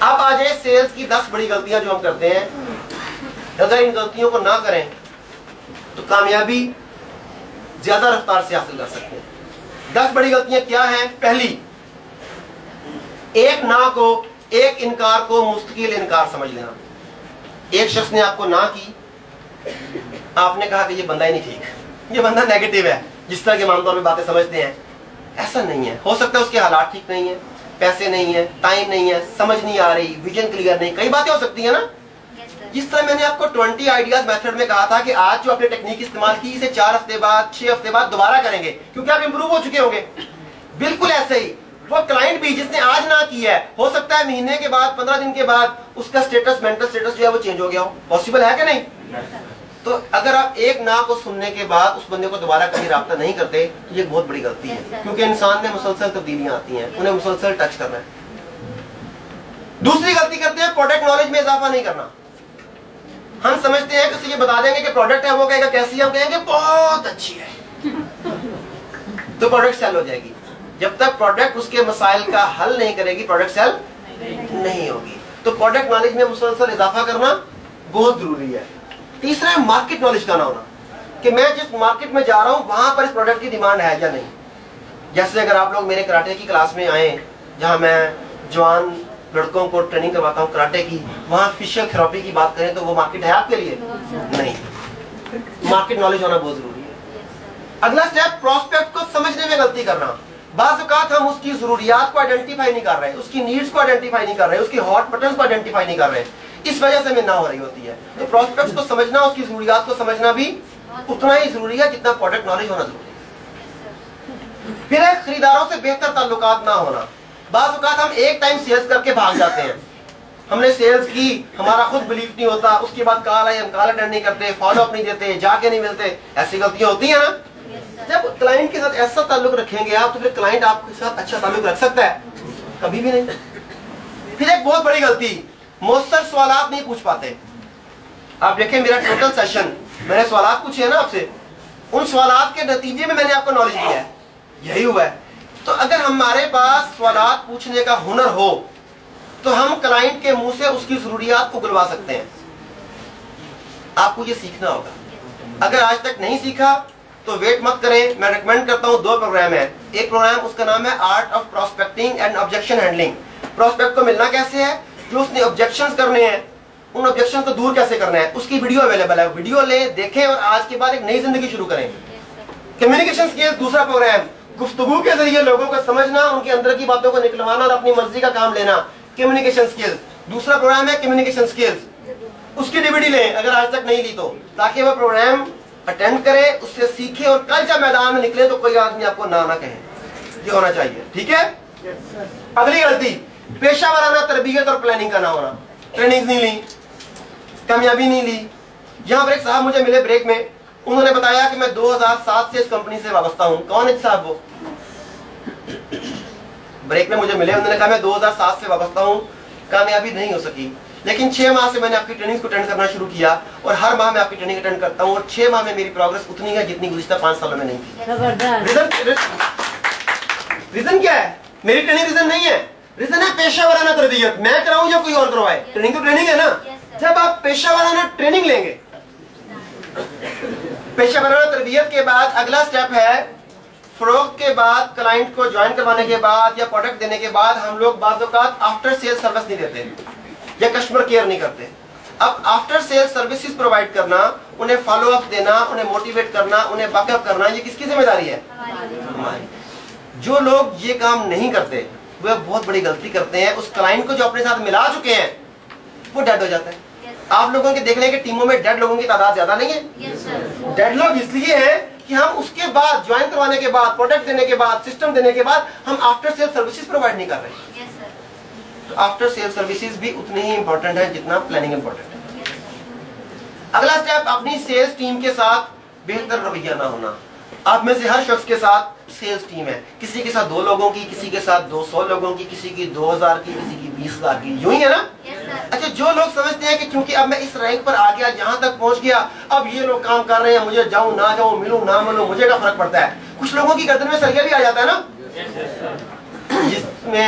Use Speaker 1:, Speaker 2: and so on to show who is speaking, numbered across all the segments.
Speaker 1: اب آ جائے سیلز کی 10 بڑی غلطیاں جو ہم کرتے ہیں. اگر ان غلطیوں کو نہ کریں تو کامیابی زیادہ رفتار سے حاصل کر سکتے ہیں. 10 بڑی غلطیاں کیا ہیں؟ پہلی، ایک نہ کو، ایک انکار کو مستقل انکار سمجھ لینا. ایک شخص نے آپ کو نہ کی، آپ نے کہا کہ یہ بندہ ہی نہیں ٹھیک، یہ بندہ نیگیٹو ہے، جس طرح کے عام طور پہ باتیں سمجھتے ہیں. ایسا نہیں ہے. ہو سکتا ہے اس کے حالات ٹھیک نہیں ہیں، پیسے نہیں ہیں، ٹائم نہیں ہے، سمجھ نہیں آ رہی، ویژن کلیئر نہیں، کئی باتیں ہو سکتی ہیں نا. جس طرح میں نے آپ کو 20 آئیڈیاز میتھڈ میں کہا تھا کہ آج جو آپ نے ٹیکنیک استعمال کی اسے 4 ہفتے بعد 6 ہفتے بعد دوبارہ کریں گے کیونکہ آپ امپروو ہو چکے ہوں گے. بالکل ایسے ہی وہ کلائنٹ بھی جس نے آج نہ کی ہے، ہو سکتا ہے مہینے کے بعد 15 دن کے بعد اس کا سٹیٹس، مینٹل سٹیٹس جو ہے وہ چینج ہو گیا ہو. پاسبل ہے کہ نہیں؟ تو اگر آپ ایک نہ کو سننے کے بعد اس بندے کو دوبارہ کبھی رابطہ نہیں کرتے تو یہ بہت بڑی غلطی ہے، کیونکہ انسان میں مسلسل تبدیلیاں آتی ہیں، انہیں مسلسل ٹچ کرنا ہے. دوسری غلطی کرتے ہیں پروڈکٹ نالج میں اضافہ نہیں کرنا. ہم سمجھتے ہیں کہ اسے یہ بتا دیں گے کہ پروڈکٹ ہے، وہ کہے گا کیسی ہے، ہم کہیں گے بہت اچھی ہے، تو پروڈکٹ سیل ہو جائے گی. جب تک پروڈکٹ اس کے مسائل کا حل نہیں کرے گی پروڈکٹ سیل نہیں ہوگی. تو پروڈکٹ نالج میں مسلسل اضافہ کرنا بہت ضروری ہے. تیسرا ہے مارکیٹ نالج کا نہ ہونا، کہ میں جس مارکیٹ میں جا رہا ہوں وہاں پر اس پروڈکٹ کی ڈیمانڈ ہے یا نہیں. جیسے اگر آپ لوگ میرے کراٹے کی کلاس میں آئیں جہاں میں جوان لڑکوں کو ٹریننگ کرواتا ہوں کراٹے کی، وہاں فزیکل تھراپی کی بات کریں تو وہ مارکیٹ ہے آپ کے لیے؟ نہیں. مارکیٹ نالج ہونا بہت ضروری ہے. اگلا سٹیپ، پراسپیکٹ کو سمجھنے میں غلطی کرنا. بعض اوقات ہم اس کی ضروریات کو آئیڈینٹیفائی نہیں کر رہے، اس کی نیڈز کو آئیڈینٹیفائی نہیں کر رہے، اس کی ہاٹ بٹنز کو آئیڈینٹیفائی نہیں کر رہے، اس وجہ سے ہمیں نہ ہو رہی ہوتی ہے. تو پراسپیکٹس کو سمجھنا، اس کی ضروریات کو سمجھنا بھی اتنا ہی ضروری ہے جتنا پروڈکٹ نالج ہونا ضروری ہے. پھر ہے خریداروں سے بہتر تعلقات نہ ہونا. بعض اوقات ہم ایک ٹائم سیلز کر کے بھاگ جاتے ہیں. ہم نے سیلز کی، ہمارا خود بلیف نہیں ہوتا، اس کے بعد کال آئی ہم کال اٹینڈ نہیں کرتے، فالو اپ نہیں دیتے، جا کے نہیں ملتے. ایسی غلطیاں ہوتی ہیں نا. جب کلائنٹ کے ساتھ ایسا تعلق رکھیں گے آپ تو پھر کلائنٹ آپ کے ساتھ اچھا تعلق رکھ سکتا ہے؟ کبھی بھی نہیں. پھر ایک بہت بڑی غلطی، مؤثر سوالات نہیں پوچھ پاتے. آپ دیکھیں میرا ٹوٹل سیشن، میں نے سوالات پوچھے ہیں نا آپ سے، ان سوالات کے نتیجے میں نے آپ کو نالج دیا ہے، یہی ہوا ہے. تو اگر ہمارے پاس سوالات پوچھنے کا ہنر ہو تو ہم کلائنٹ کے منہ سے اس کی ضروریات کو گلوا سکتے ہیں. آپ کو یہ سیکھنا ہوگا. اگر آج تک نہیں سیکھا تو ویٹ مت کریں. میں ریکمینڈ کرتا ہوں 2 پروگرام ہیں. ایک پروگرام اس کا نام ہے art of پراسپیکٹنگ and objection handling. Prospect کو ملنا کیسے ہے، جو اس نے آبجیکشنز کرنے ہیں ان آبجیکشن کو دور کیسے کرنا ہے، اس کی ویڈیو اویلیبل ہے. ویڈیو لیں، دیکھیں اور آج کے بعد ایک نئی زندگی شروع کریں. کمیونیکیشن سکلز دوسرا پروگرام، گفتگو کے ذریعے لوگوں کو سمجھنا، ان کے اندر کی باتوں کو نکلوانا اور اپنی مرضی کا کام لینا. کمیونیکیشن سکلز دوسرا پروگرام ہے. کمیونیکیشن سکلز اس کی ڈیویڈی لیں اگر آج تک نہیں لی تو، تاکہ وہ پروگرام اٹینڈ کرے، اس سے سیکھے اور کل جب میدان میں نکلے تو کوئی آدمی آپ کو نہ کہے. یہ ہونا چاہیے. ٹھیک ہے. اگلی غلطی، پیشہ ورانہ تربیت اور پلاننگ کا نہ ہونا. ٹریننگ نہیں لی، کامیابی نہیں لی. یہاں پر ایک صاحب مجھے ملے بریک میں، انہوں نے بتایا کہ میں 2007 سے اس کمپنی سے وابستہ ہوں. کون ہے صاحب؟ وہ بریک میں مجھے ملے، انہوں نے کہا میں 2007 سے وابستہ ہوں، کامیابی نہیں ہو سکی، لیکن 6 ماہ سے میں نے آپ کی ٹریننگ کو اٹینڈ کرنا شروع کیا اور ہر ماہ میں آپ کی ٹریننگ اٹینڈ کرتا ہوں اور 6 ماہ میں میری پروگرس اتنی ہے جتنی گزشتہ 5 سالوں میں نہیں تھی. ریزن کیا ہے؟ میری ٹریننگ ریزن نہیں ہے. ریزن ہے پیشہ ورانہ تربیت. میں کراؤں یا کوئی اور کروائے، ٹریننگ تو ٹریننگ ہے نا. جب آپ پیشہ ورانہ ٹریننگ لیں گے، پیشہ ورانہ تربیت کے بعد اگلا سٹیپ ہے فروخت کے بعد، کلائنٹ کو جوائن کروانے کے بعد یا پروڈکٹ دینے کے بعد ہم لوگ بعض اوقات آفٹر سیل سروس نہیں دیتے یا کسٹمر کیئر نہیں کرتے. اب آفٹر سیل سروسز پرووائڈ کرنا، انہیں فالو اپ دینا، انہیں موٹیویٹ کرنا، انہیں بیک اپ کرنا، یہ کس کی ذمہ داری ہے؟ ہماری. جو لوگ یہ کام نہیں کرتے وہ بہت بڑی غلطی کرتے ہیں. اس کلائنٹ کو جو اپنے ساتھ ملا چکے ہیں وہ ڈیڈ ہو جاتا ہے. آپ لوگوں کے دیکھ لیں کہ ٹیموں میں ڈیڈ لوگوں کی تعداد زیادہ نہیں ہے. ڈیڈ لوگ اس لیے ہیں کہ ہم اس کے بعد جوائن کروانے کے بعد، پروڈکٹ دینے کے بعد، سسٹم دینے کے بعد ہم آفٹر سیل سروسز پرووائڈ نہیں کر رہے. تو آفٹر سیل سروسز بھی اتنی ہی امپورٹنٹ ہے جتنا پلاننگ امپورٹنٹ ہے. اگلا سٹیپ، اپنی سیلز ٹیم کے ساتھ بہتر رویہ نہ ہونا. آپ میں سے ہر شخص کے ساتھ سیلز ٹیم ہے، کسی کے ساتھ 2 لوگوں کی، کسی کے ساتھ 200 لوگوں کی، کسی کی 2000 کی، کسی کی 20,000 کی. یوں ہی ہے نا. اچھا، جو لوگ سمجھتے ہیں کہ کیونکہ اب میں اس رینک پر آ گیا، یہاں تک پہنچ گیا، اب یہ لوگ کام کر رہے ہیں، مجھے جاؤں نہ جاؤں، ملوں نہ ملوں، مجھے کیا فرق پڑتا ہے. کچھ لوگوں کی گردن میں سریا بھی آ جاتا ہے نا، جس میں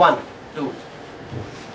Speaker 1: 1 2